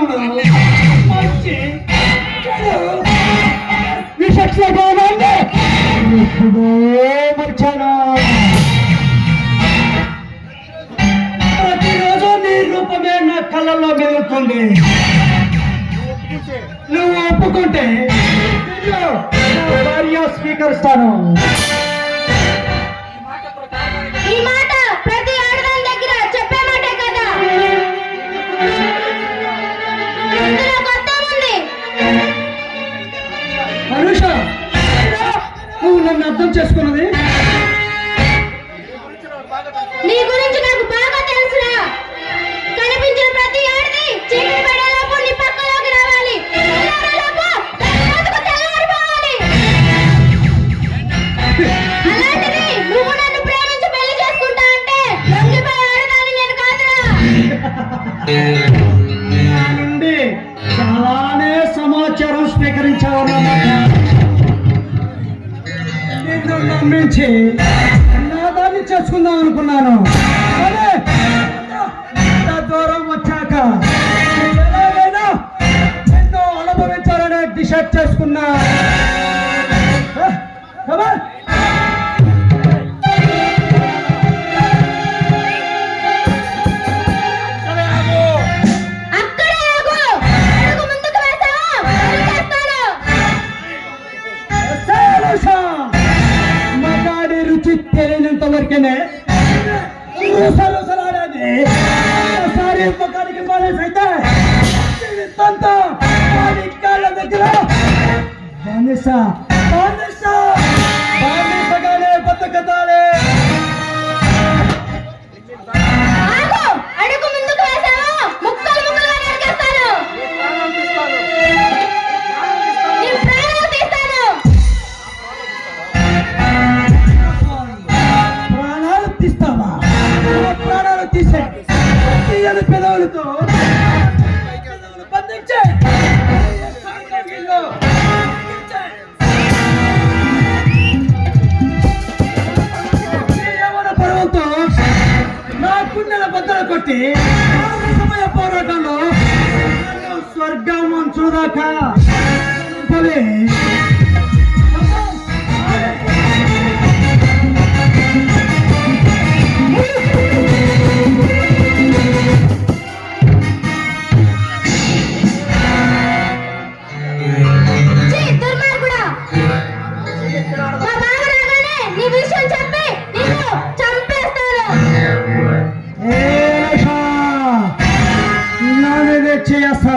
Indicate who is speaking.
Speaker 1: తమ్ముడు మంచి విశక్షణాన్ని ఎప్పుడో మర్చాను. ప్రతిరోజు నీ రూపమే నా కళ్ళల్లో మెదులుతుంది. నువ్వు ఒప్పుకుంటే భార్య స్వీకరిస్తాను.
Speaker 2: ఈ మాట ప్రతి ఆడదాని దగ్గర చెప్పే మాటే కదా. ఇందులో కొత్త ఉంది.
Speaker 1: అనుష, నువ్వు నన్ను అర్థం చేసుకున్నది
Speaker 2: నీ గురించి నాకు బాగా తెలుసురా. కనిపించిన ప్రతి ఆడది చీకటి పడేలోపు నీ పక్కలోకి రావాలి. తెల్లారేలోపు దాని బతుకు తెల్లారిపోవాలి. అలాంటిది నువ్వు నన్ను ప్రేమించి పెళ్లి చేసుకుంటా అంటే లొంగిపోయే ఆడదాన్ని నేను కాదురా.
Speaker 1: నా నుండి చాలానే సమాచారం స్వీకరించావన్నమాట. నిన్ను నమ్మించి నాదాన్ని చేసుకుందాం అనుకున్నాను. కానీ ఇంత దూరం వచ్చాక ఎలాగైనా ఎన్నో అనుభవించాలనే డిసైడ్ చేసుకున్నా. Come on.
Speaker 2: అక్కడే ఆగు. అడుగు ముందుకు వేసావా చేస్తాను.
Speaker 1: మగాడి రుచి తెలియనంత వరకేనే రుసరుసలాడేది. ఒకసారి మగాడికి బానేసైతే జీవితంతో వాడి కాళ్ళ దగ్గర బానిస బానిస బానిసగానే బతకతాలే.
Speaker 2: ఆగు. అడుగు ముందుకు వేసావా ముక్కలు ముక్కలుగా నరికేస్తాను. నీ ప్రాణాలు తీస్తాను.
Speaker 1: ప్రాణాలు తీస్తావా? ప్రాణాలు తీసే తీయని పెదవులతో బంధించే పర్వంతో నా గుండెల బద్దలు కొట్టి సమయ పోరాటంలో స్వర్గం చూదాకా భలే
Speaker 2: ఛీ, దుర్మార్గుడా. మా బావ రాగానే నీ విషయం చెప్పి నిన్ను చంపేస్తాను.
Speaker 1: నా మీద చేస్తా.